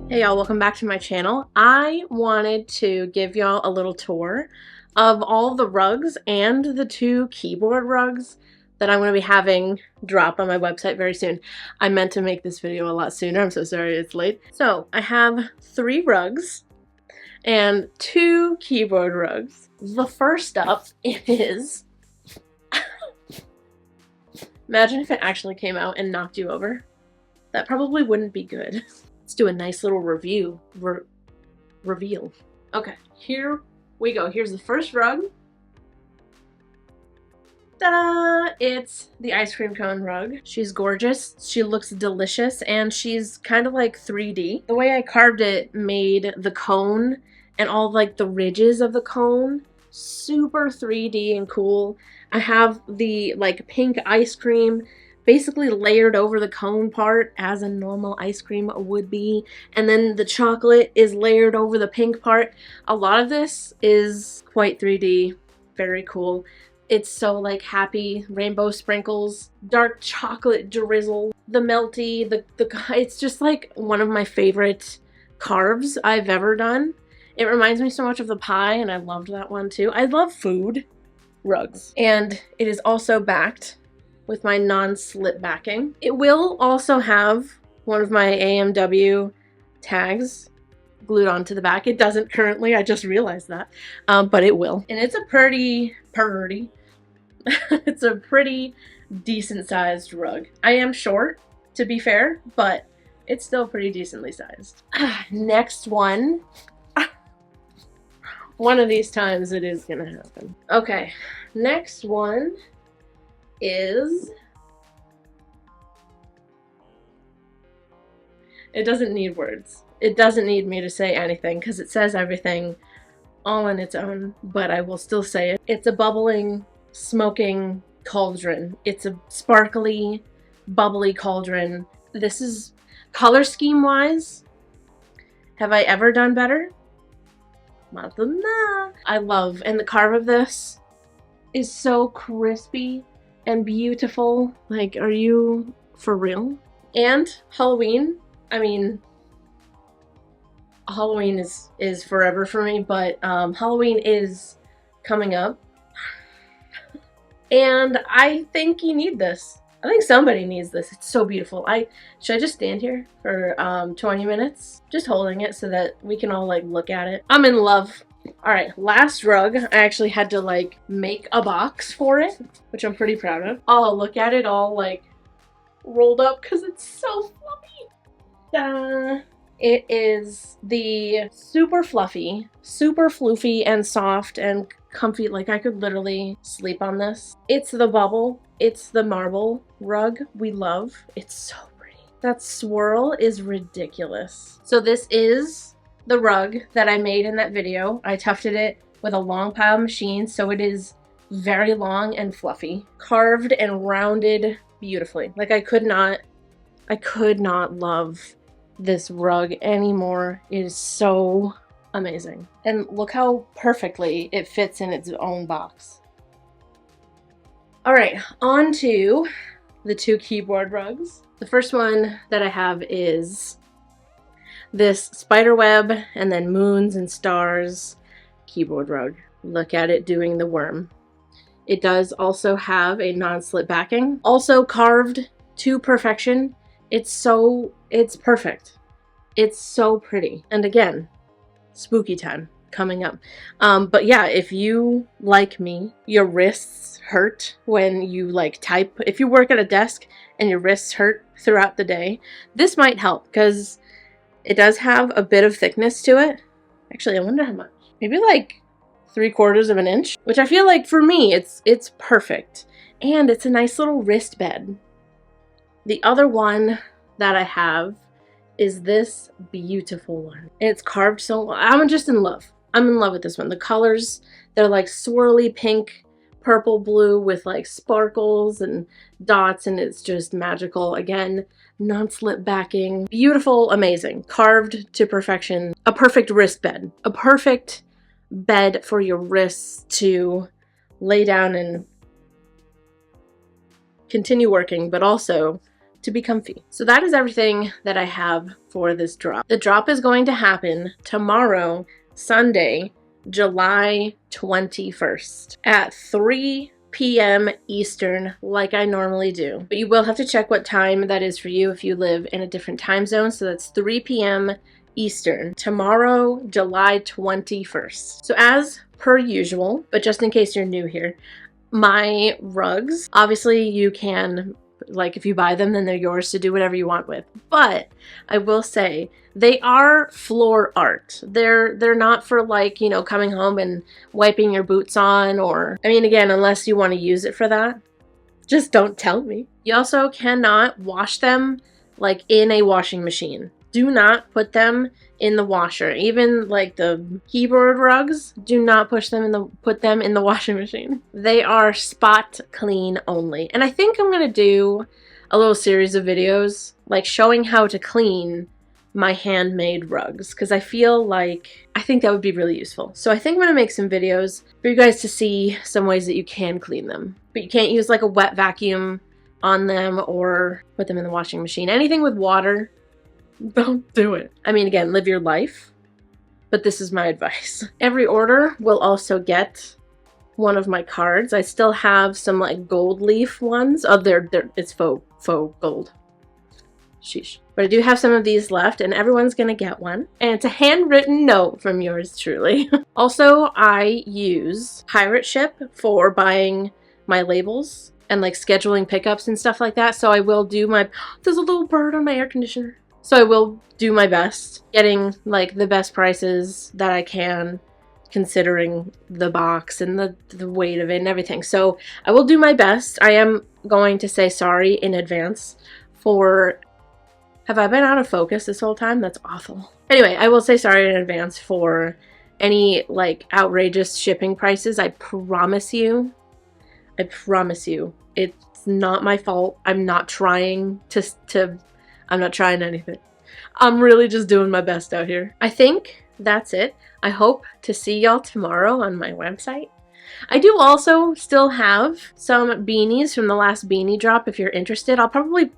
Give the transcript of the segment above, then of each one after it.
Hey y'all, welcome back to my channel. I wanted to give y'all a little tour of all the rugs and the 2 keyboard rugs that I'm going to be having drop on my website very soon. I meant to make this video a lot sooner. I'm so sorry it's late. So I have 3 rugs and 2 keyboard rugs. The first up is... Imagine if it actually came out and knocked you over. That probably wouldn't be good. Let's do a nice little reveal. Okay, here we go. Here's the first rug. Ta-da! It's the ice cream cone rug. She's gorgeous. She looks delicious, and she's kind of like 3D. The way I carved it made the cone and all like the ridges of the cone super 3D and cool. I have the like pink ice cream basically layered over the cone part as a normal ice cream would be, and then the chocolate is layered over the pink part. A lot of this is quite 3D, very cool. It's so like happy, rainbow sprinkles, dark chocolate drizzle, the melty, it's just like one of my favorite carves I've ever done. It reminds me so much of the pie, and I loved that one too. I love food rugs. And it is also backed with my non-slip backing. It will also have one of my AMW tags glued onto the back. It doesn't currently, I just realized that, but it will. And it's a pretty, it's a pretty decent sized rug. I am short, to be fair, but it's still pretty decently sized. Next one. One of these times it is gonna happen. Okay, next one is... It doesn't need words. It doesn't need me to say anything because it says everything all on its own, but I will still say it. It's a bubbling, smoking cauldron. It's a sparkly, bubbly cauldron. This is, color scheme wise, have I ever done better? I love, and the carve of this is so crispy and beautiful. Like, are you for real? And Halloween, I mean, Halloween is forever for me, but Halloween is coming up. And I think you need this. I think somebody needs this. It's so beautiful. Should I just stand here for 20 minutes? Just holding it so that we can all like look at it. I'm in love. All right, last rug. I actually had to like make a box for it, which I'm pretty proud of. Oh, look at it all like rolled up because it's so fluffy. Ta-da! It is the super fluffy, super floofy and soft and comfy. Like I could literally sleep on this. It's the bubble. It's the marble rug we love. It's so pretty. That swirl is ridiculous. So this is the rug that I made in that video. I tufted it with a long pile machine, so it is very long and fluffy. Carved and rounded beautifully. Like I could not love this rug anymore. It is so amazing. And look how perfectly it fits in its own box. All right, on to the 2 keyboard rugs. The first one that I have is this spiderweb and then moons and stars keyboard rug. Look at it doing the worm. It does also have a non-slip backing. Also carved to perfection. It's perfect. It's so pretty. And again, spooky time coming up. But yeah, if you, like me, your wrists hurt when you like type, if you work at a desk and your wrists hurt throughout the day, this might help because it does have a bit of thickness to it. Actually, I wonder how much. Maybe like 3/4 of an inch, which I feel like for me, it's perfect. And it's a nice little wrist bed. The other one that I have is this beautiful one. It's carved so well. I'm just in love. I'm in love with this one. The colors, they're like swirly pink, purple, blue with like sparkles and dots, and it's just magical. Again, non-slip backing. Beautiful, amazing. Carved to perfection. A perfect wrist bed. A perfect bed for your wrists to lay down and continue working, but also to be comfy. So that is everything that I have for this drop. The drop is going to happen tomorrow, Sunday, July 21st at 3 p.m. Eastern, like I normally do. But you will have to check what time that is for you if you live in a different time zone. So that's 3 p.m. Eastern, tomorrow, July 21st. So as per usual, but just in case you're new here, my rugs, obviously you can, like, if you buy them, then they're yours to do whatever you want with. But I will say they are floor art. They're not for, like, you know, coming home and wiping your boots on, or, I mean, again, unless you want to use it for that, just don't tell me. You also cannot wash them like in a washing machine. Do not put them in the washer. Even like the keyboard rugs, do not put them in the washing machine. They are spot clean only. And I think I'm gonna do a little series of videos like showing how to clean my handmade rugs, because I think that would be really useful. So I think I'm gonna make some videos for you guys to see some ways that you can clean them. But you can't use like a wet vacuum on them or put them in the washing machine. Anything with water, don't do it. I mean, again, live your life, but this is my advice. Every order will also get one of my cards. I still have some like gold leaf ones. Oh, it's faux gold. Sheesh. But I do have some of these left, and everyone's gonna get one. And it's a handwritten note from yours truly. Also, I use Pirate Ship for buying my labels and like scheduling pickups and stuff like that. So I will do my, there's a little bird on my air conditioner. So I will do my best getting like the best prices that I can, considering the box and the weight of it and everything. So I will do my best. I am going to say sorry in advance for, have I been out of focus this whole time? That's awful. Anyway, I will say sorry in advance for any like outrageous shipping prices. I promise you, it's not my fault. I'm not trying I'm not trying anything. I'm really just doing my best out here. I think that's it. I hope to see y'all tomorrow on my website. I do also still have some beanies from the last beanie drop if you're interested. I'll probably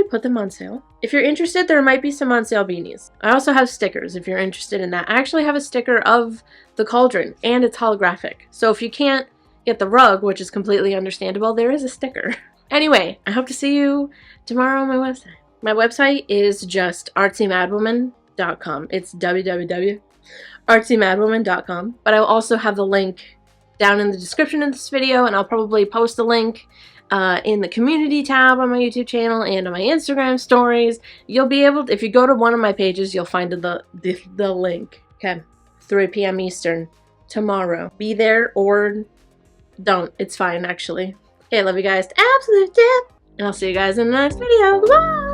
put them on sale. If you're interested, there might be some on sale beanies. I also have stickers if you're interested in that. I actually have a sticker of the Cauldron and it's holographic. So if you can't get the rug, which is completely understandable, there is a sticker. Anyway, I hope to see you tomorrow on my website. My website is just Artsymadwoman.com. It's www.artsymadwoman.com. But I'll also have the link down in the description of this video, and I'll probably post a link in the community tab on my YouTube channel and on my Instagram stories. You'll be able to, if you go to one of my pages, you'll find the link. Okay, 3 p.m. Eastern tomorrow. Be there or don't. It's fine, actually. Okay, love you guys to absolute dip, and I'll see you guys in the next video. Goodbye!